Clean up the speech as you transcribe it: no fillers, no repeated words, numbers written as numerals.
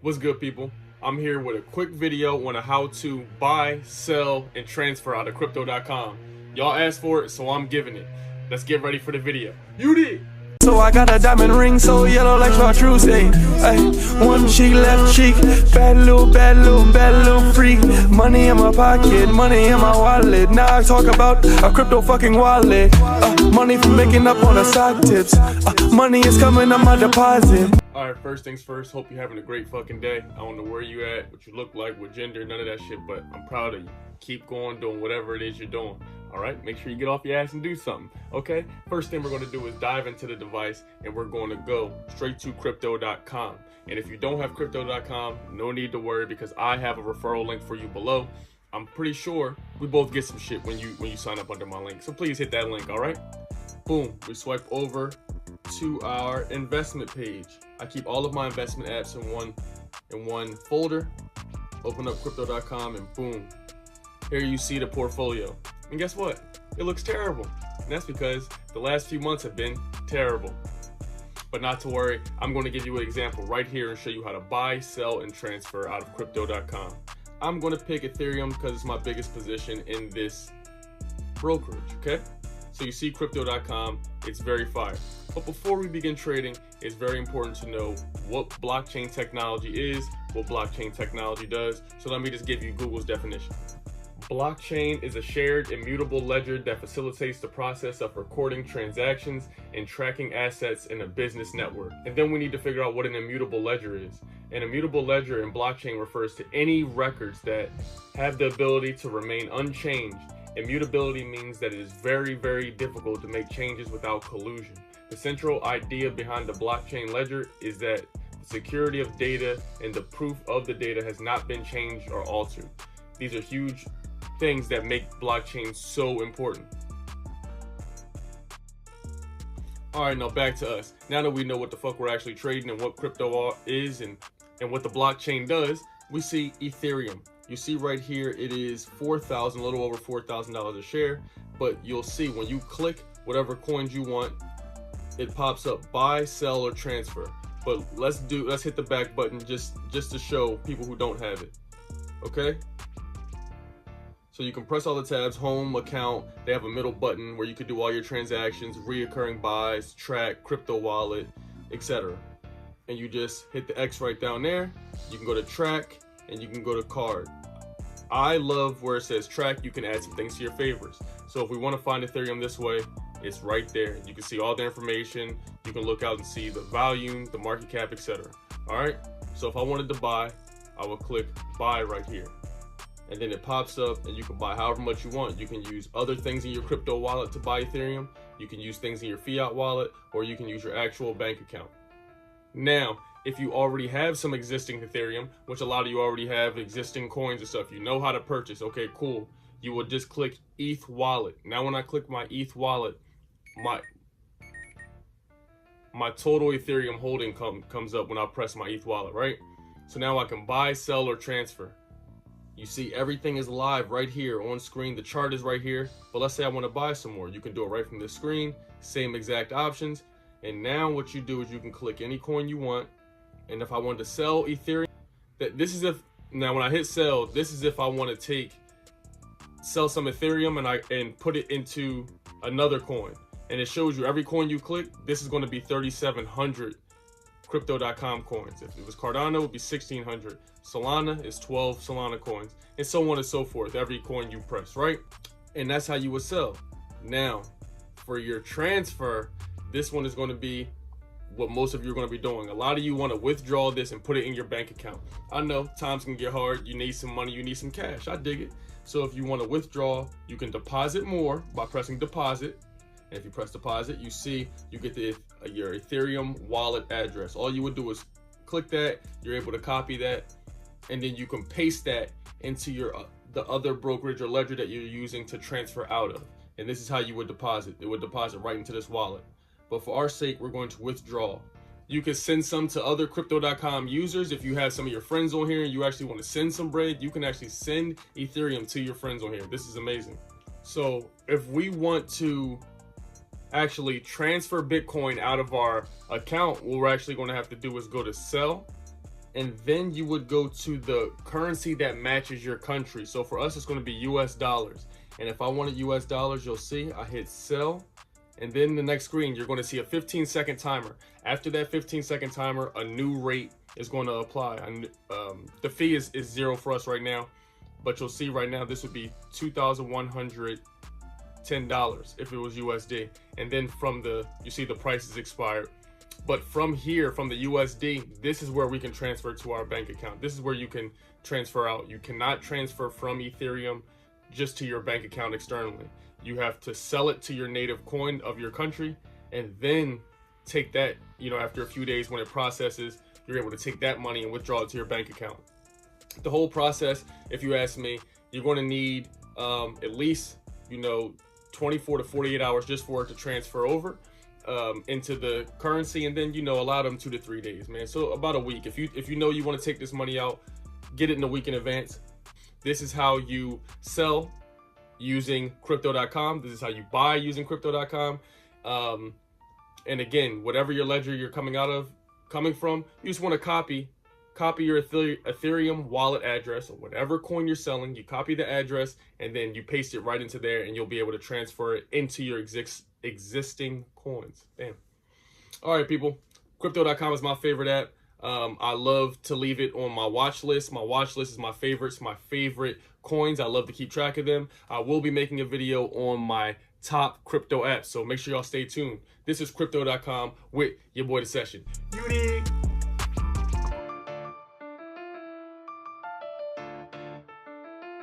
What's good, people? I'm here with a quick video on how to buy, sell, and transfer out of crypto.com. Y'all asked for it, so I'm giving it. Let's get ready for the video. You did! So I got a diamond ring so yellow like chartreuse, ayy. One cheek, left cheek, bad little freak. Money in my pocket, money in my wallet. Now I talk about a crypto fucking wallet. Money for making up on the side tips. Money is coming on my deposit. Alright, first things first, hope you're having a great fucking day. I don't know where you at, what you look like, what gender, none of that shit, but I'm proud of you. Keep going, doing whatever it is you're doing. Alright, make sure you get off your ass and do something, okay? First thing we're going to do is dive into the device, and we're going to go straight to crypto.com. And if you don't have crypto.com, no need to worry, because I have a referral link for you below. I'm pretty sure we both get some shit when you sign up under my link, so please hit that link, alright? Boom, we swipe over to our investment page. I keep all of my investment apps in one folder. Open up crypto.com and boom, here you see the portfolio. And guess what? It looks terrible. And that's because the last few months have been terrible. But not to worry, I'm going to give you an example right here and show you how to buy, sell, and transfer out of crypto.com. I'm going to pick Ethereum because it's my biggest position in this brokerage, okay? So you see crypto.com, it's very fire. But before we begin trading, it's very important to know what blockchain technology is, what blockchain technology does. So let me just give you Google's definition. Blockchain is a shared immutable ledger that facilitates the process of recording transactions and tracking assets in a business network. And then we need to figure out what an immutable ledger is. An immutable ledger in blockchain refers to any records that have the ability to remain unchanged. Immutability means that it is very, very difficult to make changes without collusion. The central idea behind the blockchain ledger is that the security of data and the proof of the data has not been changed or altered. These are huge things that make blockchain so important. Alright, now back to us. Now that we know what the fuck we're actually trading and what crypto is and what the blockchain does, we see Ethereum. You see right here, it is $4,000, a little over $4,000 a share. But you'll see when you click whatever coins you want, it pops up buy, sell, or transfer. But let's hit the back button just to show people who don't have it. Okay? So you can press all the tabs, home, account. They have a middle button where you could do all your transactions, reoccurring buys, track, crypto wallet, etc. And you just hit the X right down there. You can go to track and you can go to card. I love where it says track. You can add some things to your favorites. So if we want to find Ethereum this way, it's right there. You can see all the information. You can look out and see the volume, the market cap, etc. All right. So if I wanted to buy, I would click buy right here. And then it pops up and you can buy however much you want. You can use other things in your crypto wallet to buy Ethereum. You can use things in your fiat wallet, or you can use your actual bank account. Now, if you already have some existing Ethereum, which a lot of you already have existing coins and stuff, you know how to purchase. Okay, cool. You would just click ETH wallet. Now when I click my ETH wallet, my total Ethereum holding comes up when I press my ETH wallet, right? So now I can buy, sell, or transfer. You see everything is live right here on screen. The chart is right here. But let's say I want to buy some more. You can do it right from the screen. Same exact options. And now what you do is you can click any coin you want. And if I wanted to sell Ethereum, now when I hit sell, this is if I want to sell some Ethereum and put it into another coin. And it shows you every coin you click, this is going to be 3,700 crypto.com coins. If it was Cardano, it would be 1,600. Solana is 12 Solana coins, and so on and so forth. Every coin you press, right? And that's how you would sell. Now, for your transfer, this one is going to be what most of you are going to be doing. A lot of you want to withdraw this and put it in your bank account. I know times can get hard. You need some money. You need some cash. I dig it. So if you want to withdraw, you can deposit more by pressing deposit. And if you press deposit, you see you get your Ethereum wallet address. All you would do is click that. You're able to copy that, and then you can paste that into the other brokerage or ledger that you're using to transfer out of. And this is how you would deposit. It would deposit right into this wallet. But for our sake, we're going to withdraw. You can send some to other crypto.com users. If you have some of your friends on here and you actually want to send some bread, you can actually send Ethereum to your friends on here. This is amazing. So if we want to actually transfer Bitcoin out of our account, what we're actually going to have to do is go to sell and then you would go to the currency that matches your country. So for us, it's going to be US dollars. And if I wanted US dollars, you'll see I hit sell. And then the next screen, you're going to see a 15-second timer. After that 15-second timer, a new rate is going to apply. And the fee is zero for us right now. But you'll see right now, this would be $2,110 if it was USD. And then you see the price is expired. But from here, from the USD, this is where we can transfer to our bank account. This is where you can transfer out. You cannot transfer from Ethereum just to your bank account externally. You have to sell it to your native coin of your country, and then take that, after a few days when it processes, you're able to take that money and withdraw it to your bank account. The whole process, if you ask me, you're going to need at least, 24 to 48 hours just for it to transfer over into the currency, and then, allow them 2 to 3 days, man. So about a week. If you know you want to take this money out, get it in a week in advance. This is how you sell using Crypto.com. This is how you buy using Crypto.com. And again, whatever your ledger you're coming from, you just want to copy your Ethereum wallet address, or whatever coin you're selling. You copy the address and then you paste it right into there, and you'll be able to transfer it into your existing coins. Damn. All right, people. Crypto.com is my favorite app. I love to leave it on my watch list. My watch list is my favorites, my favorite coins. I love to keep track of them. I will be making a video on my top crypto apps, so make sure y'all stay tuned. This is Crypto.com with your boy The Session.